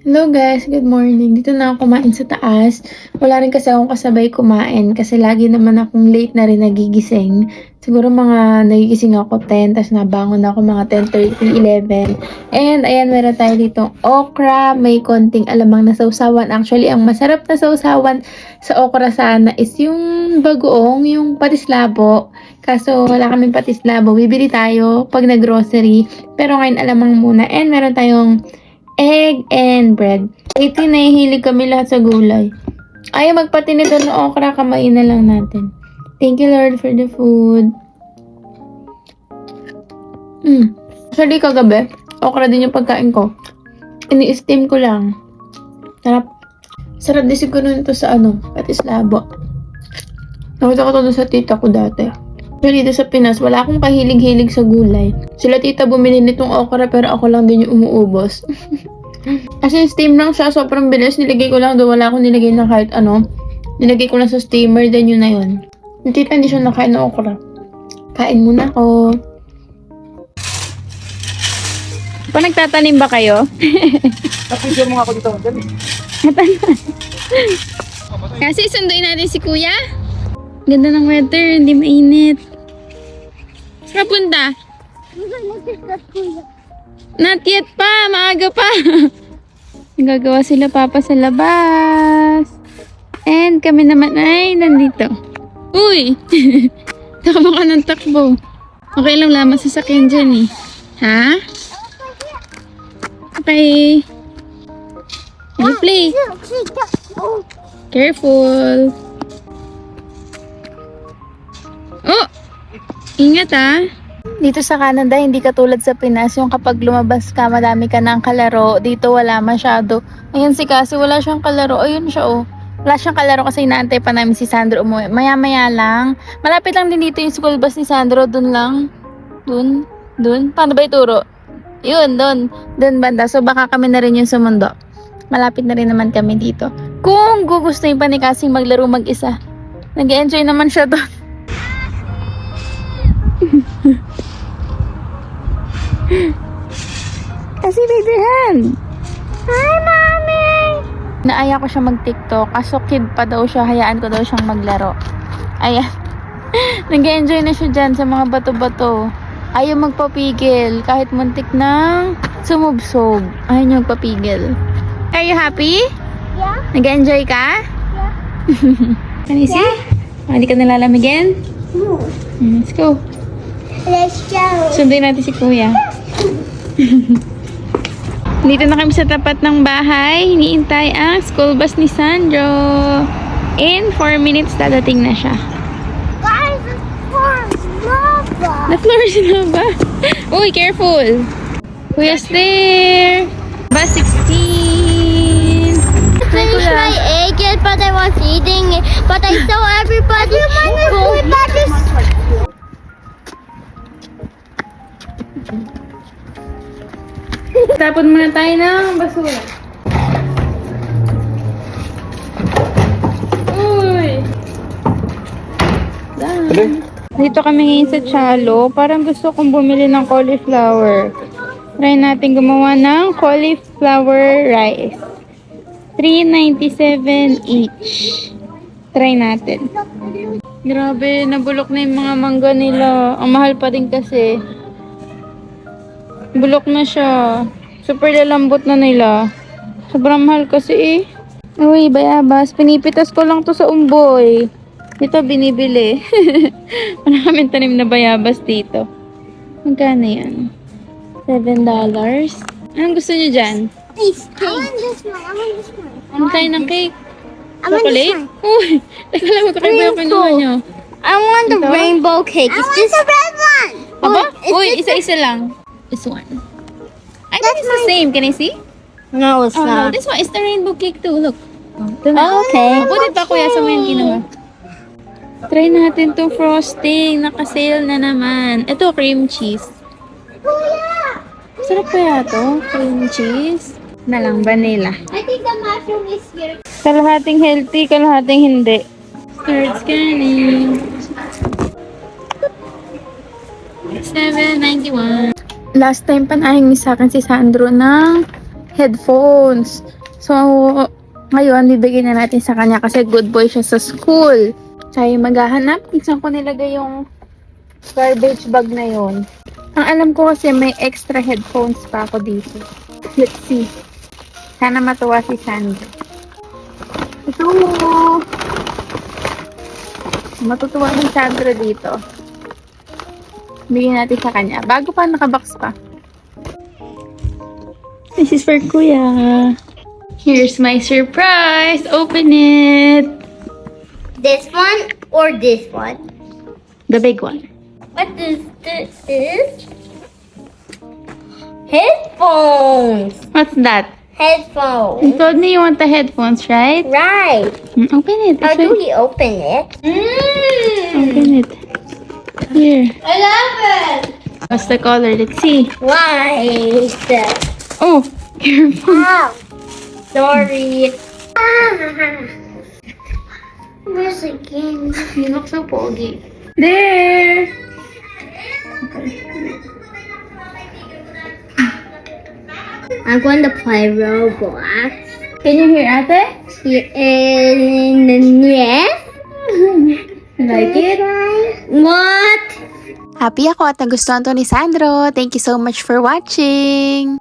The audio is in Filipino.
Hello guys, good morning. Dito na ako kumain sa taas. Wala rin kasi akong kasabay kumain kasi lagi naman akong late na rin nagigising. Siguro mga nagigising ako 10, tapos nabangon ako mga 10:30, 11. And ayan, meron tayo ditong okra, may konting alamang na sausawan. Actually, ang masarap na sausawan sa okra sana is yung bagoong, yung patislabo. Kaso wala kaming patislabo. Bibili tayo pag nag-grocery. Pero ngayon alamang muna. And meron tayong egg and bread. Ito, nahihilig kami lahat sa gulay. Ayaw magpatinito ng okra, kamain na lang natin. Thank you Lord for the food. Actually, kagabi, okra din yung pagkain ko. Ini-steam ko lang. Sarap. Sarap din siguro nito sa patislabo. Nakita ko to doon sa tita ko dati. Pero dito sa Pinas, wala akong kahilig-hilig sa gulay. Sila tita bumili nitong okra pero ako lang din yung umuubos. Kasi steam lang siya, sobrang bilis. Nilagay ko lang doon, wala akong nilagay na kahit ano. Nilagay ko lang sa steamer, then yun na yun. Yung tita hindi siya nakain ng okra. Kain muna ako. Pa nagtatanim ba kayo? Napidyo mo nga ako dito. Kasi sunduin natin si kuya. Ganda ng weather, hindi mainit. Saan punta? Not yet pa, maaga pa. Nagagawa sila papa sa labas. And kami naman ay nandito. Uy! Takbo ka ng takbo. Okay lang lamang sasakyan dyan eh. Ha? Okay. You play. Careful. Oh! Ingat ah. Dito sa Canada, hindi katulad sa Pinas, yung kapag lumabas ka, madami ka ng kalaro. Dito wala masyado. Ayan si Cassie, wala siyang kalaro. Ayun siya oh. Wala siyang kalaro kasi inaantay pa namin si Sandro umuwi. Maya-maya lang. Malapit lang din dito yung school bus ni Sandro. Dun lang. Dun. Paano ba ituro? Yun, dun. Dun banda. So baka kami na rin yung sumundo. Malapit na rin naman kami dito. Kung gugustuhin pa ni Cassie maglaro mag-isa. Nag-enjoy naman siya doon. Kasi baby hand. Hi, mommy! Naaya ko siya mag-TikTok. Kaso kid pa daw siya. Hayaan ko daw siyang maglaro. Ayan. Nag-enjoy na siya dyan sa mga bato-bato. Ayaw magpapigil. Kahit muntik nang sumubsob. Ayaw niya magpapigil. Are you happy? Yeah. Nag-enjoy ka? Yeah. Can you see? Hindi ka nalalamigin? No. Let's go. Let's go. Sunduin natin si kuya. Dito na kami sa tapat ng bahay. Hiniintay ang school bus ni Sandro. In 4 minutes, dadating na siya. Guys, it's for lava. The floor is lava. Uy, careful. Kuya's there. Bus 16. Finish my egg yet, but I was eating it. But I saw everybody go. Tapon muna tayo ng basura. Uy! Done. Dito kami ngayon sa Chalo. Parang gusto kong bumili ng cauliflower. Try natin gumawa ng cauliflower rice. $3.97 each. Try natin. Grabe, nabulok na yung mga mangga nila. Ang mahal pa din kasi. Bulok na siya. Super lalambot na nila. Sobrang mahal kasi eh. Uy, bayabas. Pinipitas ko lang to sa umboy. Dito binibili. Wala kaming tanim na bayabas dito. Magkano yan? $7. Anong gusto niyo dyan? This cake. I want this one. I want this one. Ano tayo ng cake? I want this Chocolate? one. Uy! Teka lang, magkakaiba yung kinuha niyo. I want the Ito? rainbow cake. Is this the red one? Aba? Is Uy, this isa-isa lang. This one. I think it's the same. Can I see? No, it's Oh, no. not. This one is the rainbow cake too. Look. Oh, okay. Put it pa kuya sa mga kinuha. Try natin tong frosting. Naka-sale na naman. Ito, cream cheese. Sarap kaya to? Cream cheese. Na lang, vanilla. I think the mushroom is here. Kalahating healthy, kalahating hindi. Start scanning. $7.91. Last time panahingi sa akin si Sandro ng headphones. So, ngayon, bibigyan na natin sa kanya kasi good boy siya sa school. Tayo maghahanap kung saan ko nilagay yung garbage bag na yon. Ang alam ko kasi may extra headphones pa ako dito. Let's see. Sana matuwa si Sandra. Ito! Matutuwa si Sandra dito. Bigyan natin sa kanya. Bago pa, nakabox pa. This is for Kuya. Here's my surprise. Open it. This one or this one? The big one. What is this? Headphones. What's that? Headphones. You told me you want the headphones, right? Right. Open it. How It's do right- we open it? Open it. Here. I love it. What's the color? Let's see. White. Oh, careful. Ow. Sorry. Where's the game? You look so pogi. There! I'm going to play Roblox. Can you hear ate? Yes. Like it? What? Happy ako at nagustuhan to ni Sandro. Thank you so much for watching!